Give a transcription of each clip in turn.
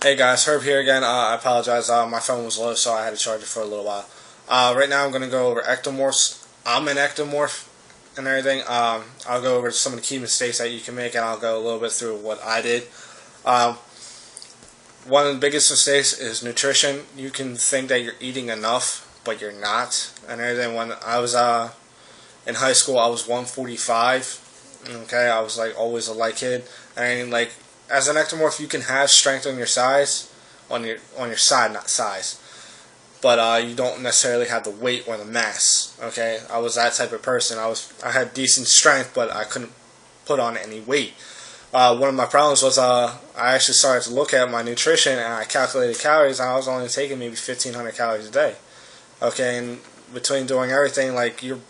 Hey guys, Herb here again. I apologize. My phone was low, so I had to charge it for a little while. Right now, I'm going to go over ectomorphs. I'm an ectomorph and everything. I'll go over some of the key mistakes that you can make, and I'll go a little bit through what I did. Um, One of the biggest mistakes is nutrition. You can think that you're eating enough, but you're not. And everything. When I was in high school, I was 145. Okay, I was like always a light kid. And like as an ectomorph, you can have strength on your size, on your side, not size. But you don't necessarily have the weight or the mass. Okay, I was that type of person. I had decent strength, but I couldn't put on any weight. One of my problems was I actually started to look at my nutrition and I calculated calories, and I was only taking maybe 1,500 calories a day. Okay, and between doing everything, like you're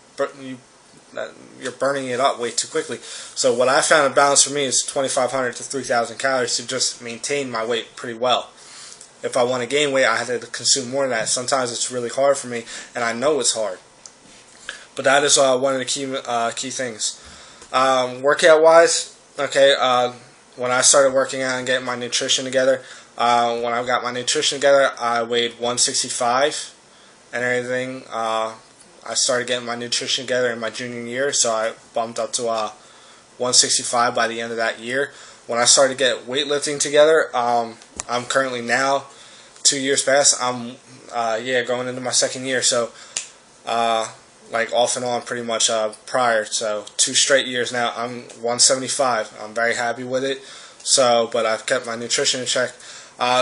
burning it up way too quickly. So what I found a balance for me is 2,500 to 3,000 calories to just maintain my weight pretty well. If I want to gain weight, I have to consume more than that. Sometimes it's really hard for me, and I know it's hard. But that is one of the key things. Workout wise, okay. When I started working out and getting my nutrition together, when I got my nutrition together, I weighed 165 and everything. I started getting my nutrition together in my junior year, so I bumped up to 165 by the end of that year. When I started to get weightlifting together, I'm currently now 2 years past. I'm going into my second year, so like off and on pretty much prior. So 2 straight years now. I'm 175. I'm very happy with it. So, but I've kept my nutrition in check.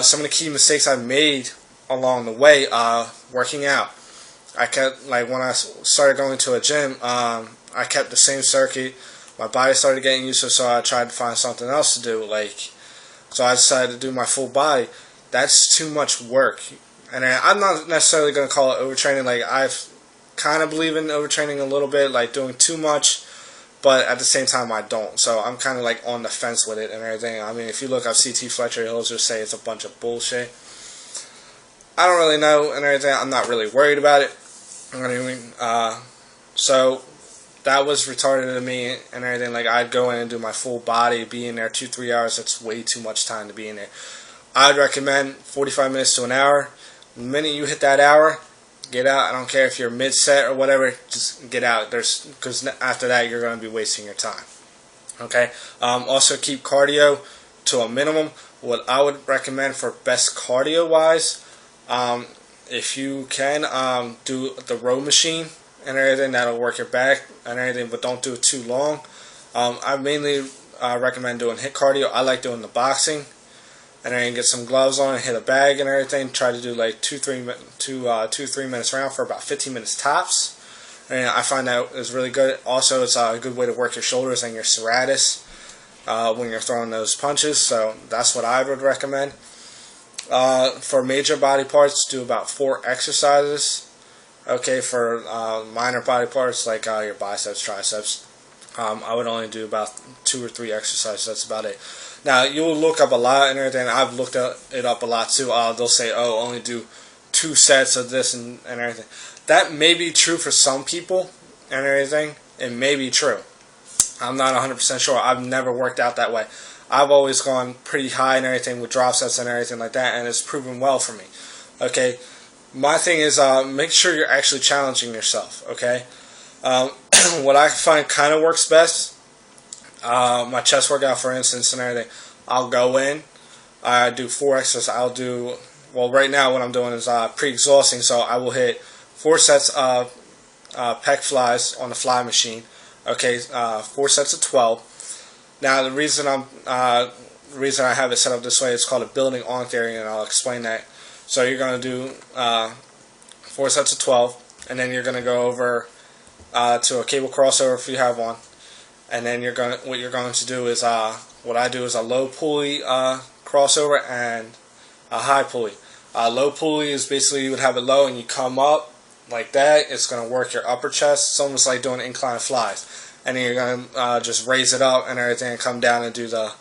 Some of the key mistakes I've made along the way, working out. I kept, like when I started going to a gym, I kept the same circuit. My body started getting used to it, so I tried to find something else to do. So I decided to do my full body. That's too much work, and I'm not necessarily going to call it overtraining. Like I've kind of believe in overtraining a little bit, like doing too much, but at the same time I don't. So I'm kind of like on the fence with it and everything. I mean, if you look up CT Fletcher, he'll just say it's a bunch of bullshit. I don't really know and everything. I'm not really worried about it. You know what I mean? So that was retarded to me and everything. Like I'd go in and do my full body, be in there 2-3 hours. That's way too much time to be in there. I'd recommend 45 minutes to an hour. The minute you hit that hour, get out. I don't care if you're mid-set or whatever. Just get out. Because after that, you're going to be wasting your time. Okay. Also, keep cardio to a minimum. What I would recommend for best cardio-wise, if you can do the row machine and everything, that'll work your back and everything, but don't do it too long. I mainly recommend doing HIIT cardio. I like doing the boxing, and then get some gloves on and hit a bag and everything. Try to do like 2-3 minutes round for about 15 minutes tops. And I find that is really good. Also, it's a good way to work your shoulders and your serratus when you're throwing those punches. So that's what I would recommend. For major body parts, do about 4 exercises. Okay, for minor body parts like your biceps, triceps, I would only do about 2 or 3 exercises. That's about it. Now, you'll look up a lot and everything. I've looked it up a lot too. They'll say, oh, only do 2 sets of this and everything. That may be true for some people and everything. It may be true. I'm not 100% sure. I've never worked out that way. I've always gone pretty high and everything with drop sets and everything like that, and it's proven well for me. Okay, my thing is make sure you're actually challenging yourself. Okay, what I find kind of works best, my chest workout, for instance, and everything. I'll go in, I do 4 exercises. Right now what I'm doing is pre-exhausting, so I will hit 4 sets of pec flies on the fly machine. Okay, 4 sets of 12. Now the reason I have it set up this way is called a building on theory, and I'll explain that. So you're going to do 4 sets of 12, and then you're going to go over to a cable crossover if you have one, and then what you're going to do is what I do is a low pulley crossover and a high pulley. Low pulley is basically you would have it low and you come up like that. It's going to work your upper chest. It's almost like doing incline flies. And then you're going to just raise it up and everything and come down and do the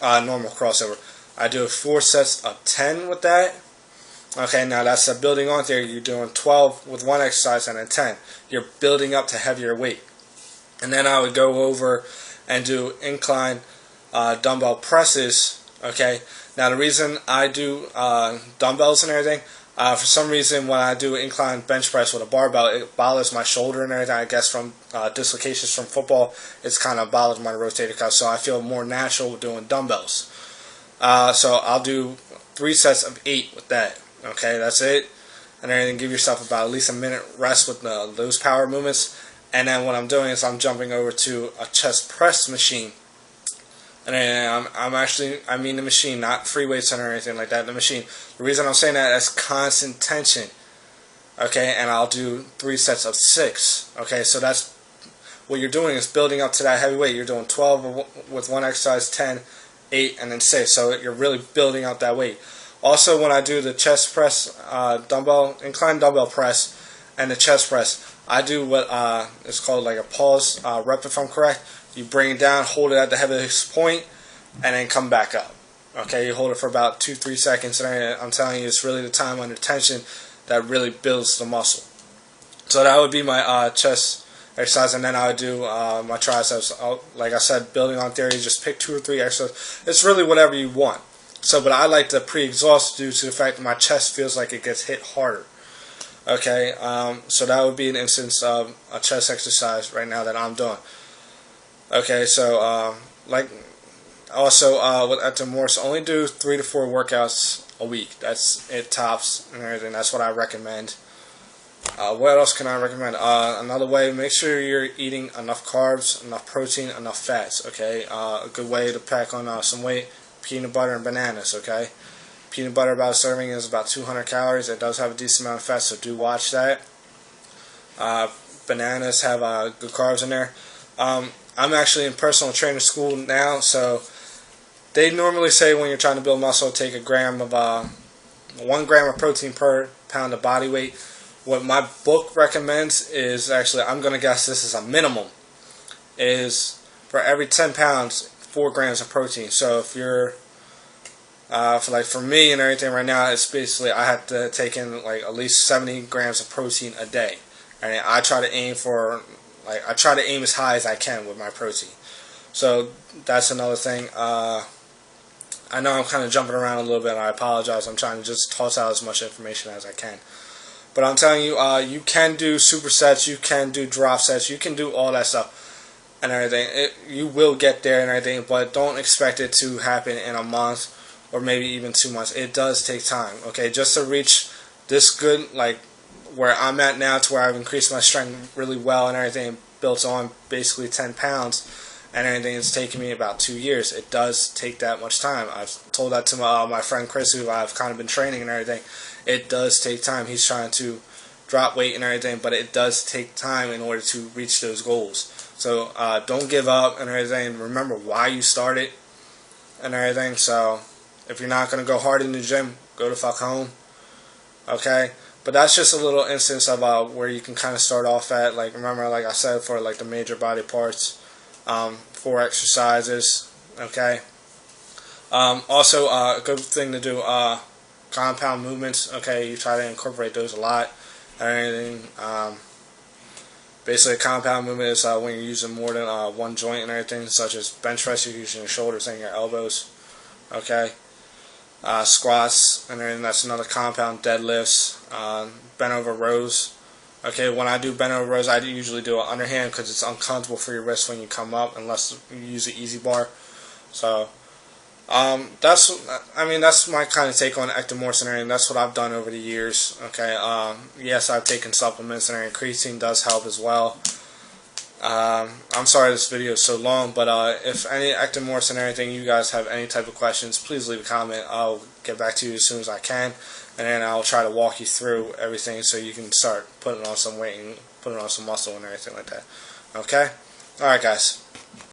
normal crossover. I do 4 sets of 10 with that. Okay, now that's a building on theory. You're doing 12 with 1 exercise and then 10. You're building up to heavier weight. And then I would go over and do incline dumbbell presses. Okay, Now the reason I do dumbbells and everything, for some reason when I do incline bench press with a barbell, it bothers my shoulder and everything. I guess from dislocations from football, it's kind of bothers my rotator cuff, so I feel more natural doing dumbbells. So I'll do 3 sets of 8 with that. Okay, that's it. And then give yourself about at least a minute rest with those power movements. And then what I'm doing is I'm jumping over to a chest press machine. And then I mean the machine, not free weights or anything like that, the machine. The reason I'm saying that is constant tension. Okay, and I'll do 3 sets of 6. Okay, so that's what you're doing is building up to that heavy weight. You're doing 12 with one exercise, 10, 8, and then 6. So you're really building up that weight. Also, when I do the chest press, incline dumbbell press, and the chest press, I do what is called like a pause rep, if I'm correct. You bring it down, hold it at the heaviest point, and then come back up. Okay, you hold it for about 2-3 seconds, and I'm telling you, it's really the time under tension that really builds the muscle. So that would be my chest exercise, and then I would do my triceps. Like I said, building on theory, just pick 2 or 3 exercises. It's really whatever you want. So, but I like to pre-exhaust due to the fact that my chest feels like it gets hit harder. Okay, so that would be an instance of a chest exercise right now that I'm doing. Okay, so like also with Ectomorph, only do 3 to 4 workouts a week. That's it, tops and everything. That's what I recommend. What else can I recommend? Another way, make sure you're eating enough carbs, enough protein, enough fats. Okay, a good way to pack on some weight: peanut butter and bananas. Okay, peanut butter, about a serving, is about 200 calories. It does have a decent amount of fat, so do watch that. Bananas have good carbs in there. I'm actually in personal training school now, so they normally say when you're trying to build muscle, take 1 gram of protein per pound of body weight. What my book recommends is, actually, I'm going to guess this is a minimum, is for every 10 pounds, 4 grams of protein. So if you're, for me and everything right now, it's basically I have to take in like at least 70 grams of protein a day. And I try to aim for, I try to aim as high as I can with my protein. So that's another thing. I know I'm kind of jumping around a little bit, and I apologize. I'm trying to just toss out as much information as I can. But I'm telling you, you can do supersets, you can do drop sets, you can do all that stuff and everything. You will get there and everything, but don't expect it to happen in a month or maybe even 2 months. It does take time, okay? Just to reach this good, like where I'm at now, to where I've increased my strength really well and everything, built on basically 10 pounds and everything, it's taken me about 2 years. It does take that much time. I've told that to my friend Chris, who I've kind of been training and everything. It does take time. He's trying to drop weight and everything, but it does take time in order to reach those goals. So don't give up and everything. Remember why you started and everything. So if you're not going to go hard in the gym, go the fuck home. Okay? But that's just a little instance of where you can kind of start off at. Like, remember, like I said, for like the major body parts, 4 exercises. Okay? Also, a good thing to do, compound movements. Okay, you try to incorporate those a lot. And basically, a compound movement is when you're using more than one joint and everything, such as bench press, you're using your shoulders and your elbows. Okay, squats, and then that's another compound. Deadlifts, bent over rows. Okay, when I do bent over rows, I usually do an underhand because it's uncomfortable for your wrist when you come up, unless you use an easy bar. So that's my kind of take on ectomorphs and everything. That's what I've done over the years. Okay, yes, I've taken supplements, and creatine does help as well. I'm sorry this video is so long, but if any ectomorphs and everything, you guys have any type of questions, please leave a comment. I'll get back to you as soon as I can, and then I'll try to walk you through everything so you can start putting on some weight and putting on some muscle and everything like that. Okay? Alright, guys.